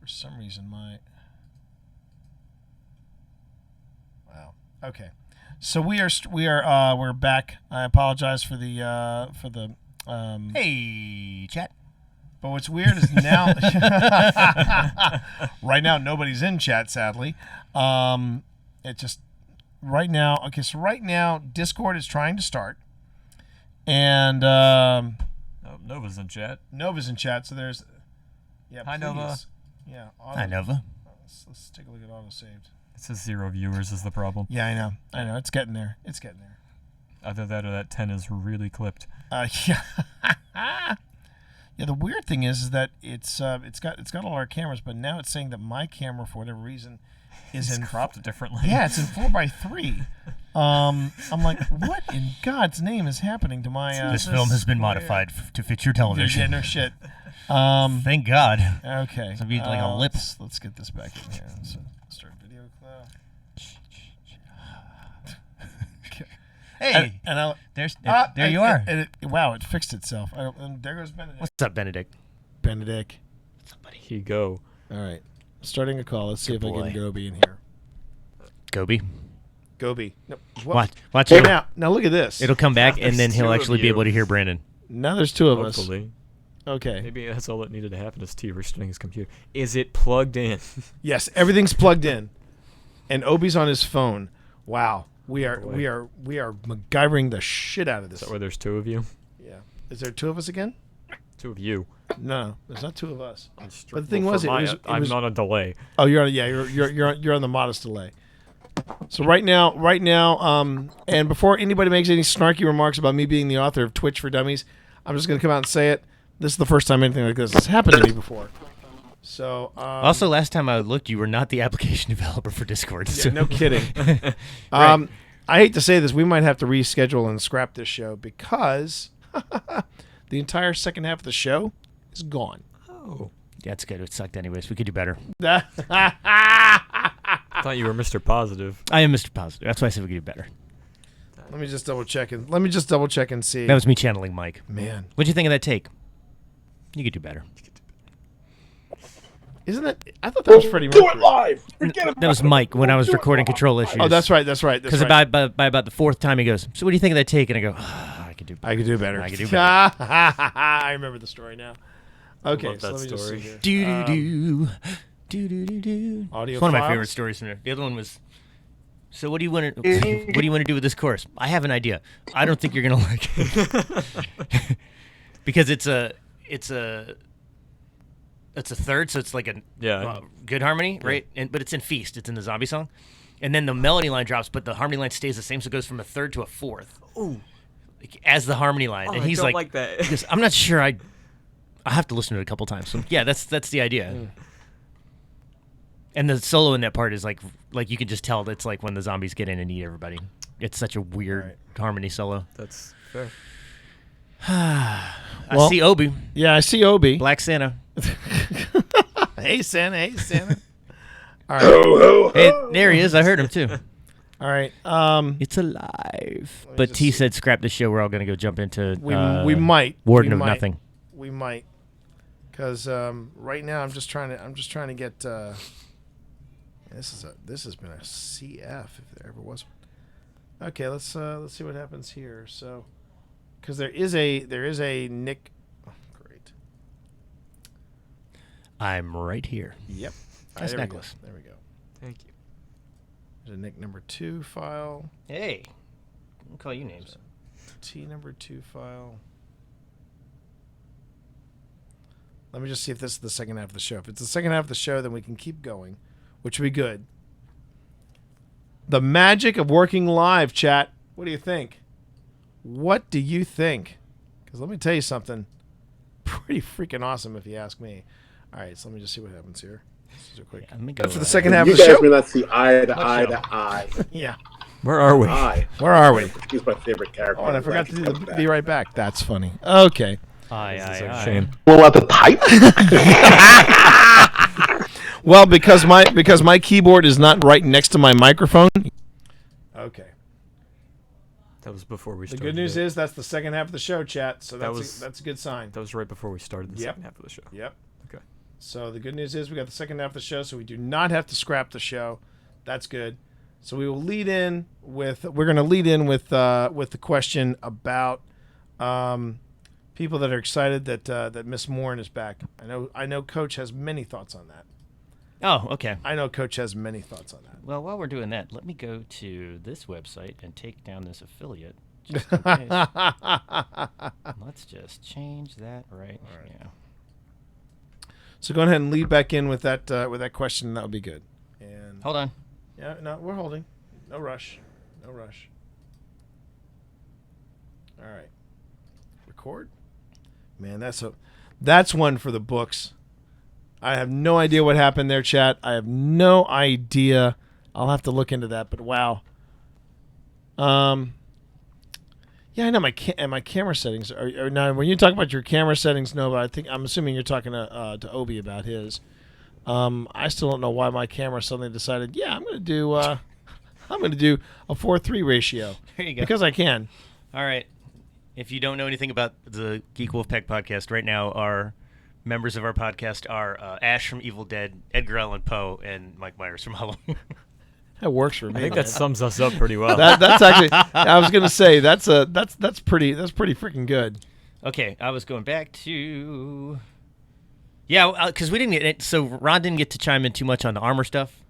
For some reason, wow. Okay. So we're back. I apologize for the. Hey, chat. But what's weird is now, right now nobody's in chat. Sadly, it just right now. Okay, so right now Discord is trying to start, and Nova's in chat. Nova's in chat. So there's, yeah. Hi, please. Nova. Yeah. Hi, Nova. Let's take a look at auto saved. It says 0 viewers is the problem. Yeah, I know. It's getting there. Either that or that 10 is really clipped. Yeah. Yeah, the weird thing is that it's got all our cameras, but now it's saying that my camera, for whatever reason, is cropped differently. Yeah, it's in 4:3. I'm like, what in God's name is happening to my? This film has been modified to fit your television. Yeah, no shit. Thank God. Okay. So it'd be like a lip. Let's get this back in here. So start video class. Hey, and there you are. Wow, it fixed itself. And there goes Benedict. What's up, Benedict? Benedict. What's up, buddy? Here you go. All right. Starting a call. Let's see Good if I boy. can Gobi in here. Gobi. Gobi. No, Watch hey, it. now look at this. It'll come back, and There's then he'll two of actually be you. able to hear Brandon. Now there's two of us. Hopefully. Okay. Maybe that's all that needed to happen is T restarting his computer. Is it plugged in? Yes, everything's plugged in, and Obi's on his phone. Wow, we are MacGyvering the shit out of this. Is that where there's 2 of you? Yeah. Is there 2 of us again? 2 of you. No, there's not 2 of us. But the thing was, it I'm was on a delay. Oh, you're on the modest delay. So right now, and before anybody makes any snarky remarks about me being the author of Twitch for Dummies, I'm just going to come out and say it. This is the first time anything like this has happened to me before. So Also, last time I looked, you were not the application developer for Discord. yeah, So. no kidding. Right. I hate to say this, we might have to reschedule and scrap this show because the entire second half of the show is gone. Oh. Yeah, it's good. It sucked anyways. We could do better. I thought you were Mr. Positive. I am Mr. Positive. That's why I said we could do better. Let me just double check and see. That was me channeling Mike. Man, What'd you think of that take? You could do better. isn't it? I thought that was Freddie Mercury. Do it live. Forget about That was Mike when I was recording control issues. Oh, that's right. That's right. Because by about the 4th time he goes, so what do you think of that take? And I go, I could do better. I could do better. I could do better. I remember the story now. Okay, Love so that let me just see story. here. Do. Audio It's one of my files? favorite stories from there. The other one was, so what do you want to what do you want to do with this course? I have an idea. I don't think you're gonna like it because it's a third, so it's like a good harmony, right? But it's in Feast. It's in the zombie song, and then the melody line drops, but the harmony line stays the same, so it goes from a third to a fourth. Ooh. As the harmony line, Oh, and I he's don't like that. he goes, I'm not sure. I have to listen to it a couple times. So yeah, that's the idea. And the solo in that part is like you can just tell that's like when the zombies get in and eat everybody. It's such a weird harmony solo. That's fair. I Well- see Obi, Yeah, I see Obi. Black Santa. Hey, Santa. Hey, Santa. All right. ho, Hey, there he is. I heard him too. All right. It's alive. But T said, "Scrap the show. We're all gonna go jump into We might. Warden We of might. Nothing." We might. Because right now I'm just trying to get. This has been a CF if there ever was one. Okay, let's see what happens here. So, because there is a Nick. Oh, great. I'm right here. Yep. Nice there we necklace. go. There we go. Thank you. There's a Nick number 2 file. Hey, I'll call you names. T number 2 file. Let me just see if this is the second half of the show. If it's the second half of the show, then we can keep going, which would be good. The magic of working live, chat. What do you think? What do you think? Because let me tell you something. Pretty freaking awesome if you ask me. All right, so let me just see what happens here. Just a quick. Let me go. For the second half You of the guys show? may not see eye to eye to eye. Yeah. Where are we? Eye. Where are we? He's my favorite character. Oh, and I forgot to do Glad the he's coming be back. right back. That's funny. Okay. This is a shame. Blow out the pipe? Well, because my keyboard is not right next to my microphone. Okay. That was before we The started. good news it. is that's the second half of the show, chat. So That that's was- that's a good sign. That was right before we started the Yep. second half of the show. Yep. Okay. So the good news is we got the second half of the show, so we do not have to scrap the show. That's good. So we will lead in with the question about people that are excited that Miss Morin is back. I know Coach has many thoughts on that. Oh, okay. I know Coach has many thoughts on that. Well, while we're doing that, let me go to this website and take down this affiliate. Just in case. Let's just change that right now. So go ahead and lead back in with that question. That would be good. And Hold on. yeah, no, we're holding. No rush. No rush. All right. Record. Man, that's one for the books. I have no idea what happened there, chat. I have no idea. I'll have to look into that, but wow. Yeah, I know my camera settings are now. When you talk about your camera settings, Nova, I'm assuming you're talking to Obi about his. I still don't know why my camera suddenly decided. Yeah, I'm gonna do a 4:3 ratio. There you go. Because I can. All right. If you don't know anything about the Geek Wolfpack podcast, right now our members of our podcast are Ash from Evil Dead, Edgar Allan Poe, and Mike Myers from Halloween. That works for me. I think that sums us up pretty well. That's actually. I was gonna say that's pretty freaking good. Okay, I was going back to. Yeah, because we didn't get it. So Ron didn't get to chime in too much on the armor stuff.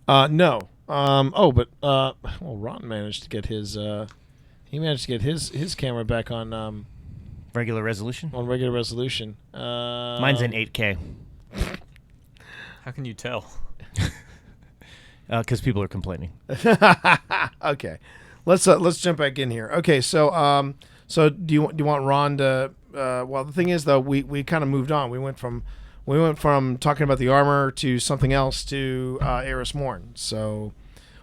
No. But Ron managed to get his. He managed to get his camera back on Regular resolution? regular resolution. Mine's in 8K. How can you tell? Because people are complaining. Okay, let's jump back in here. Okay, so do you want Ron to? Well, the thing is though, we kind of moved on. We went from talking about the armor to something else to Eris Morn. So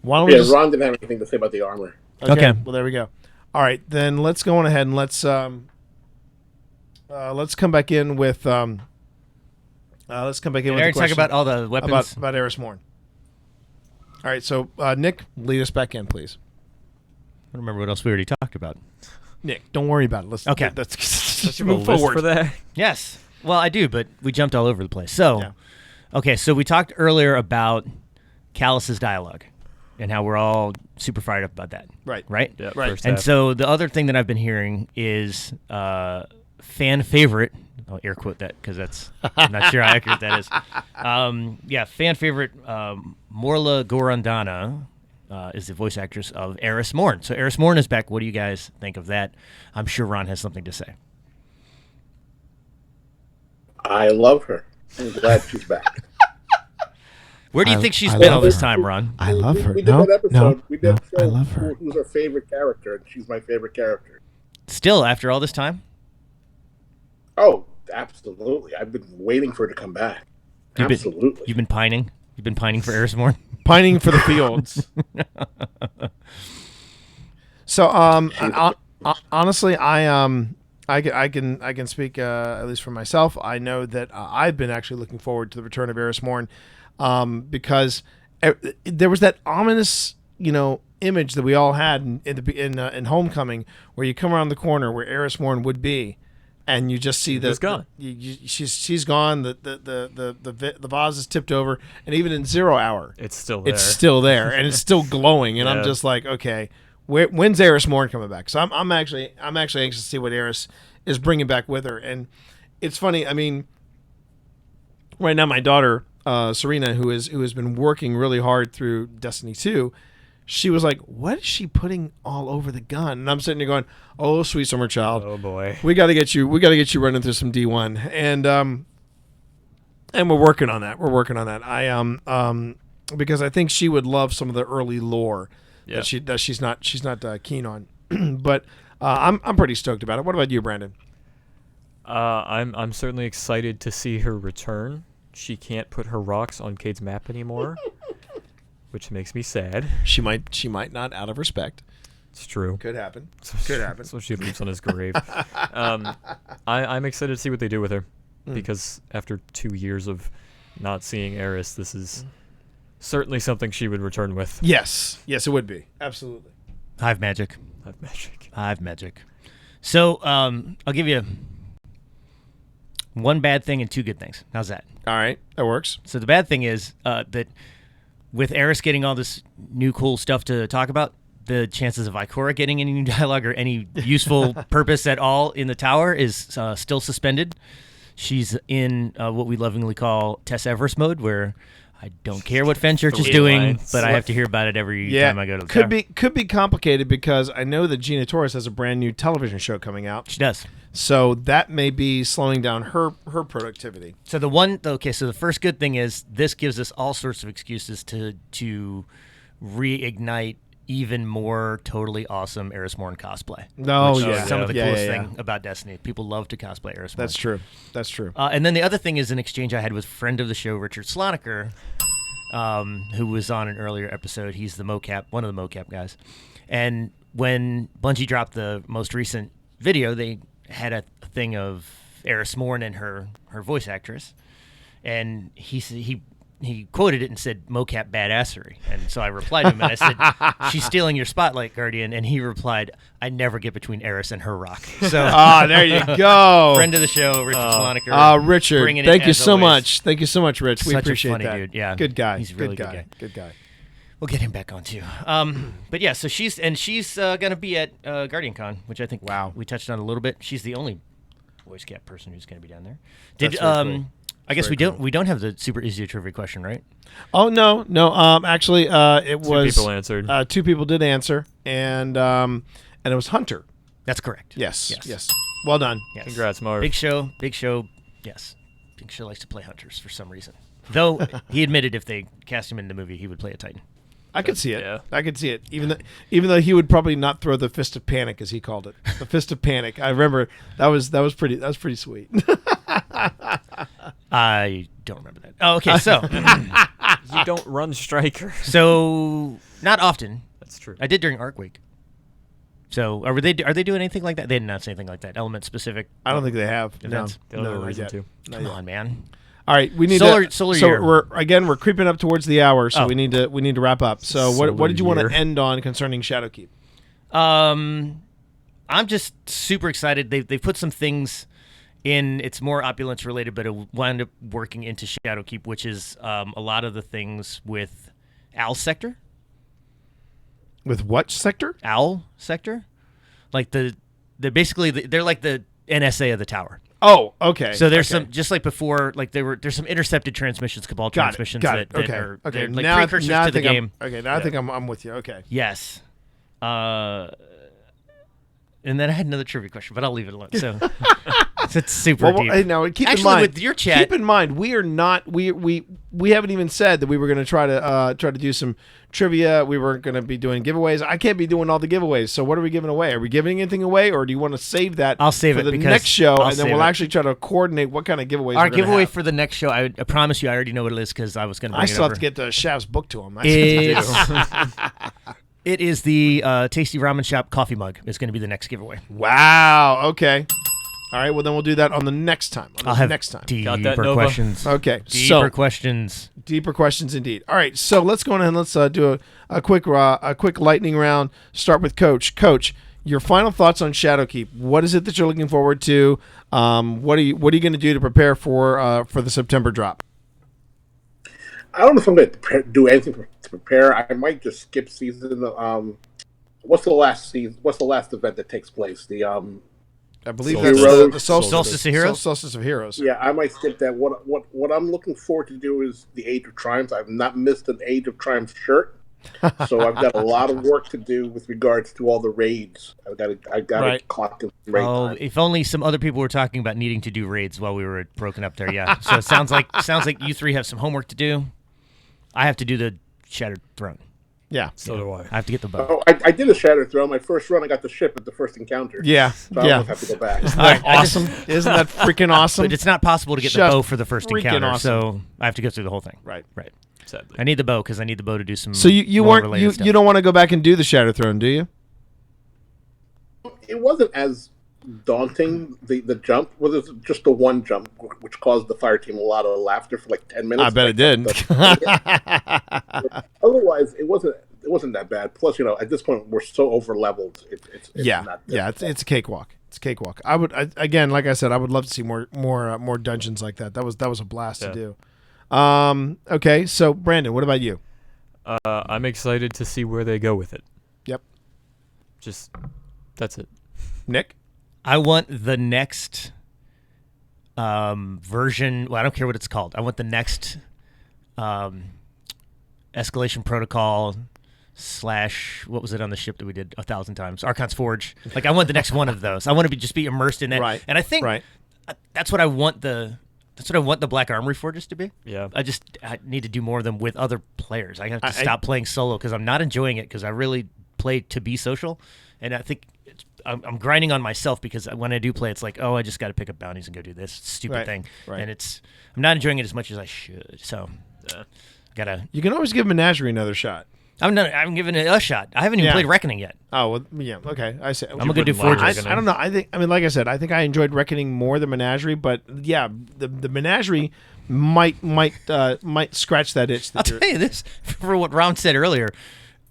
why don't we? Yeah, Ron didn't have anything to say about the armor. Okay. Well, there we go. All right, then let's go on ahead and let's come back in with Aaron, the talk question about all the weapons. about Eris Morn. All right, so Nick, lead us back in, please. I don't remember what else we already talked about. Nick, don't worry about it. Let's Okay. Let's Does you have a move list forward. for that? Yes. Well, I do, but we jumped all over the place. So, Yeah. Okay, so we talked earlier about Callus's dialogue and how we're all super fired up about that. Right. Right? Yeah, Right. first And half. so the other thing that I've been hearing is fan favorite. I'll air quote that because I'm not sure how accurate that is. Fan favorite Morla Gorondana is the voice actress of Eris Morn. So Eris Morn is back. What do you guys think of that? I'm sure Ron has something to say. I love her. I'm glad she's back. Where do you think she's I been love all this her. time, Ron? I love her. We did No, that episode. no, we did no, a show I love her. Who's our favorite character? And she's my favorite character. Still, after all this time? Oh, absolutely. I've been waiting for her to come back. Absolutely. You've been pining? You've been pining for Eris Morn? Pining for the fields. So, honestly, I can speak at least for myself. I know that I've been actually looking forward to the return of Eris Morn, because there was that ominous, image that we all had in Homecoming, where you come around the corner where Eris Morn would be, and you just see She's gone. She's gone. The vase is tipped over, and even in 0 Hour, It's still there. it's still there, and it's still glowing. And I'm Yeah. just like, okay, when's Eris Morn coming back? So I'm actually anxious to see what Eris is bringing back with her. And it's funny. I mean, right now my daughter Serena, who has been working really hard through Destiny 2, she was like, "What is she putting all over the gun?" And I'm sitting there going, "Oh, sweet summer child, Oh boy. we got to get you running through some D1." And we're working on that. I because I think she would love some of the early lore Yeah. that she's not keen on. But I'm pretty stoked about it. What about you, Brandon? I'm certainly excited to see her return. She can't put her rocks on Cade's map anymore, which makes me sad. She might not, out of respect. It's true. Could happen. Could happen. So she leaves on his grave. I'm excited to see what they do with her, because after 2 years of not seeing Eris, this is certainly something she would return with. Yes, it would be absolutely. Hive magic. Hive magic. Hive magic. So I'll give you One bad thing and two good things. How's that? All right, that works. So the bad thing is that with Eris getting all this new cool stuff to talk about, the chances of Ikora getting any new dialogue or any useful purpose at all in the tower is still suspended. She's in what we lovingly call Tess Everest mode, where I don't care what Fenchurch is doing, lines. but I have to hear about it every time I go to the tower. could be complicated because I know that Gina Torres has a brand new television show coming out, She does. so that may be slowing down her productivity. So the first good thing is this gives us all sorts of excuses to reignite even more totally awesome Eris Morn cosplay. No, which is yeah, some of the yeah, coolest yeah, thing about Destiny. People love to cosplay Eris Morn. That's true. That's true. And then the other thing is an exchange I had with friend of the show, Richard Slonaker, who was on an earlier episode. He's the mocap, one of the mocap guys. And when Bungie dropped the most recent video, they had a thing of Eris Morn and her voice actress, and he quoted it and said mocap badassery. And so I replied to him and I said, she's stealing your spotlight, Guardian. And he replied, I never get between Eris and her rock. So There you go. friend of the show, Richard Slonaker. Richard, bringing it thank you as so always. much. Thank you so much, Rich. We Such a appreciate funny that. dude, yeah. Good guy. He's a really good good guy. guy. Good guy. We'll get him back on too. But yeah, so she's going to be at Guardian Con, which I think we touched on a little bit. She's the only voice cap person who's going to be down there. That's very cool. I guess Very we don't have the super easy trivia question, right? Oh no. Actually, it was people answered. 2 people did answer, and it was Hunter. That's correct. Yes. Well done. Yes. Congrats, Marv. Big Show. Yes. Big Show likes to play hunters for some reason. Though he admitted if they cast him in the movie, he would play a Titan. I could see it. Yeah. I could see it. Even though he would probably not throw the fist of panic, as he called it, the fist of panic. I remember that was pretty sweet. I don't remember that. Oh, okay. So, You don't run Striker. so not often. That's true. I did during Arc Week. So are they doing anything like that? They didn't announce anything like that. Element specific. I don't think they have. Events. They don't have a not reason yet. to. Not Come yet. on, man. All right, we need Solar so year. we're creeping up towards the hour, so Oh. we need to wrap up. So what Solar did you want year. to end on concerning Shadowkeep? I'm just super excited. They've put some things in. It's more opulence related, but it wound up working into Shadowkeep, which is a lot of the things with Owl Sector. With what sector? Owl Sector, like they're basically they're like the NSA of the tower. Oh, okay. So there's okay. some, just like before, like there's some intercepted transmissions, Cabal Got transmissions it. that Okay. are Okay. they're like Now, precursors now I to the think game. Now I think I'm with you. Okay. Yes. And then I had another trivia question, but I'll leave it alone. So it's super Well, deep. hey, now keep Actually, in mind with your chat, Keep in mind we are not we haven't even said that we were going to try to do some trivia. We weren't going to be doing giveaways. I can't be doing all the giveaways. So what are we giving away? Are we giving anything away, or do you want to save that? I'll save for it the because next show, I'll and then save we'll it. actually try to coordinate what kind of giveaways. our we're gonna giveaway have. for the next show, I promise you, I already know what it is because I was going to bring I it still over. have to get the Shav's book to him. It is the Tasty Ramen Shop coffee mug. It's going to be the next giveaway. Wow. Okay. All right. Well, then we'll do that on the next time. I'll have next time. Got that, deeper Nova? questions. Okay. Deeper questions. Deeper questions indeed. All right, so let's go ahead and let's do a quick lightning round. Start with Coach. Coach, your final thoughts on Shadowkeep. What is it that you're looking forward to? What are you going to do to prepare for the September drop? I don't know if I'm going to do anything to prepare. I might just skip season. What's the last season? What's the last event that takes place? The I believe Solstice. that's the Solstice of Heroes? Solstice of Heroes. Yeah, I might skip that. What I'm looking forward to do is the Age of Triumphs. I've not missed an Age of Triumphs shirt, so I've got a lot of work to do with regards to all the raids. I got to Right. clock in some raid Oh, time. if only some other people were talking about needing to do raids while we were broken up there. Yeah. So it sounds like you three have some homework to do. I have to do the Shattered Throne. Yeah. So do I. I have to get the bow. Oh, I did a Shattered Throne. My first run, I got the ship at the first encounter. Yeah. So I Yeah. will have to go back. Isn't All that right, I just- awesome? Isn't that freaking awesome? But it's not possible to get the Just bow for the first freaking encounter, awesome. so I have to go through the whole thing. Right. Right. Sadly. I need the bow because I need the bow to do some. So you more weren't related stuff. you don't want to go back and do the Shadow Throne, do you? It wasn't as daunting, the jump. Well, it was just the one jump, which caused the fire team a lot of laughter for like 10 minutes. I bet it did. Otherwise, it wasn't that bad. Plus, at this point, we're so over leveled. It's Yeah. not Yeah. It's a cakewalk. it's a cakewalk. Again, like I said, I would love to see more dungeons like that. That was a blast to do. Okay, so Brandon, what about you? I'm excited to see where they go with it. Yep. Just that's it. Nick? I want the next version. Well, I don't care what it's called. I want the next escalation protocol / what was it on the ship that we did 1,000 times? Archon's Forge. Like, I want the next one of those. I want to just be immersed in that. Right. And I think that's what I want the Black Armory Forges to be. Yeah. I need to do more of them with other players. I have to stop playing solo because I'm not enjoying it because I really play to be social, and I think I'm grinding on myself because when I do play, it's like, oh, I just got to pick up bounties and go do this stupid thing, and I'm not enjoying it as much as I should. So, gotta. You can always give Menagerie another shot. I'm giving it a shot. I haven't even played Reckoning yet. Oh, well, yeah, okay. I say I'm gonna do Forges. I don't know. Like I said, I think I enjoyed Reckoning more than Menagerie, but yeah, the Menagerie might scratch that itch. I'll tell you this for what Ron said earlier.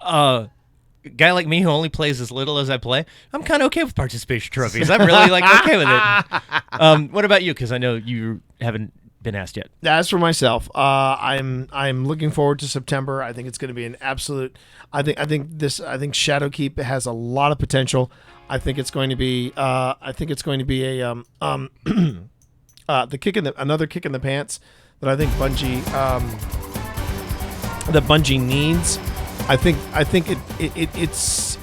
A guy like me who only plays as little as I play, I'm kind of okay with participation trophies. I'm really okay with it. What about you? Because I know you haven't been asked yet. As for myself, I'm looking forward to September. I think it's going to be an absolute. I think Shadowkeep has a lot of potential. I think it's going to be. Another kick in the pants that I think Bungie needs. I think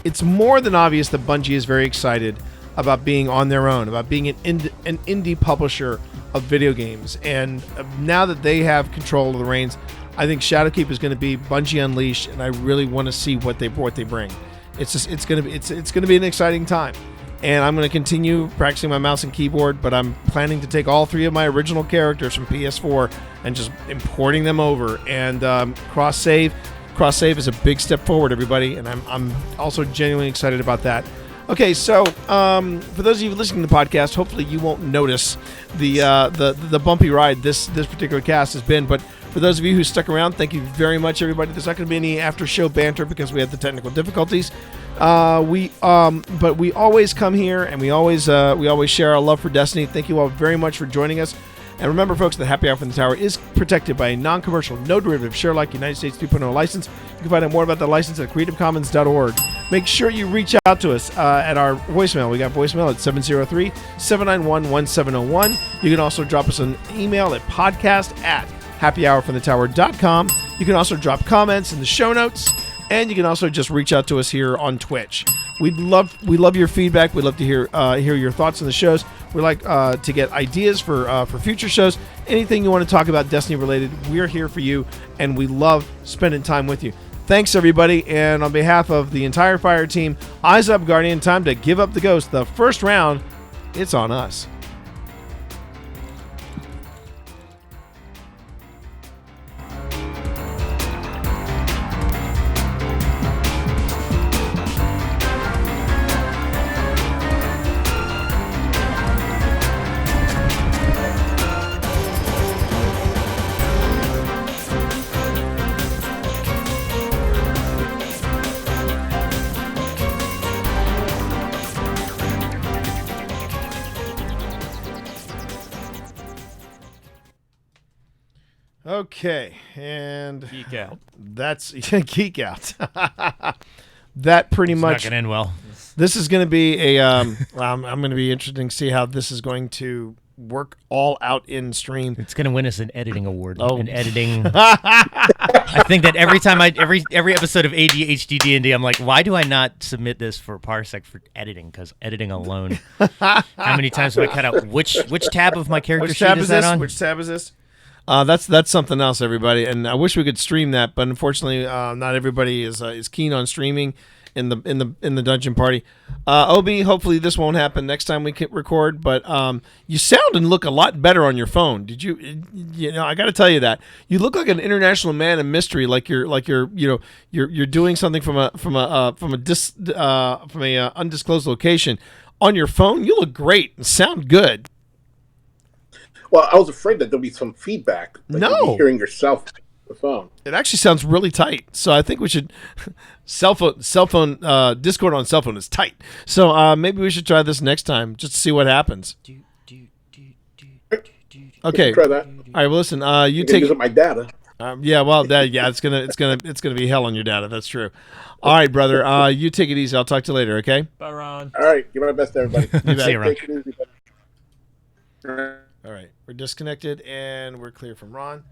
it's more than obvious that Bungie is very excited about being on their own, about being an indie publisher of video games, and now that they have control of the reins, I think Shadowkeep is going to be Bungie Unleashed, and I really want to see what they bring. It's going to be an exciting time, and I'm going to continue practicing my mouse and keyboard, but I'm planning to take all 3 of my original characters from PS4 and just importing them over, and cross save is a big step forward, everybody, and I'm also genuinely excited about that. Okay, so for those of you listening to the podcast, hopefully you won't notice the bumpy ride this particular cast has been. But for those of you who stuck around, thank you very much, everybody. There's not going to be any after show banter because we had the technical difficulties. But we always come here and we always share our love for Destiny. Thank you all very much for joining us. And remember, folks, that Happy Hour from the Tower is protected by a non-commercial, no-derivative, share-like United States 3.0 license. You can find out more about the license at creativecommons.org. Make sure you reach out to us at our voicemail. We got voicemail at 703-791-1701. You can also drop us an email at podcast@happyhourfromthetower.com. You can also drop comments in the show notes. And you can also just reach out to us here on Twitch. We love your feedback. We'd love to hear your thoughts on the shows. We like to get ideas for future shows. Anything you want to talk about Destiny related, we're here for you, and we love spending time with you. Thanks, everybody, and on behalf of the entire Fire team, eyes up, Guardian. Time to give up the ghost. The first round, it's on us. Okay, and Geek out. That's geek out. That pretty It's much. not gonna end well. This is going to be a. I'm going to be interesting to see how this is going to work all out in stream. It's gonna win us an editing award. Oh. An editing. I think that every time every episode of ADHD D&D, I'm like, why do I not submit this for Parsec for editing? Because editing alone. How many times have I cut out which tab of my character Which sheet tab is is that this? on? Which tab is this? That's something else, everybody. And I wish we could stream that, but unfortunately, not everybody is keen on streaming in the dungeon party. Obi, hopefully this won't happen next time we can record. But you sound and look a lot better on your phone. Did you? You know, I got to tell you that you look like an international man of mystery. Like you're doing something from a undisclosed location on your phone. You look great and sound good. Well, I was afraid that there'll be some feedback. Like No. you'll be hearing yourself the phone. It actually sounds really tight. So I think we should cell phone Discord on cell phone is tight. So maybe we should try this next time just to see what happens. Okay. Try that. All right. Well, listen. You You can take. use up my data. Yeah. Well, it's gonna be hell on your data. That's true. All right, brother. You take it easy. I'll talk to you later. Okay. Bye, Ron. All right, give my best to everybody. You bet. See you, Ron. Take it easy, buddy. All right, we're disconnected and we're clear from Ron.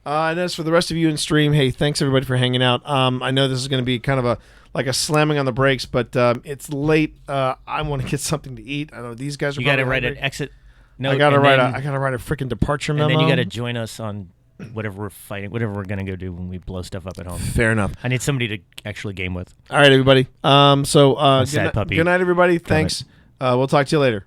And as for the rest of you in stream, hey, thanks everybody for hanging out. I know this is going to be kind of a slamming on the brakes, but it's late. I want to get something to eat. I know these guys are. You got to probably write an hungry. exit note. I got to and write then- a. I got to write a freaking departure memo. And then you got to join us on whatever we're fighting, whatever we're gonna go do when we blow stuff up at home. Fair enough. I need somebody to actually game with. All right, everybody. sad puppy. Good night, everybody. Thanks. We'll talk to you later.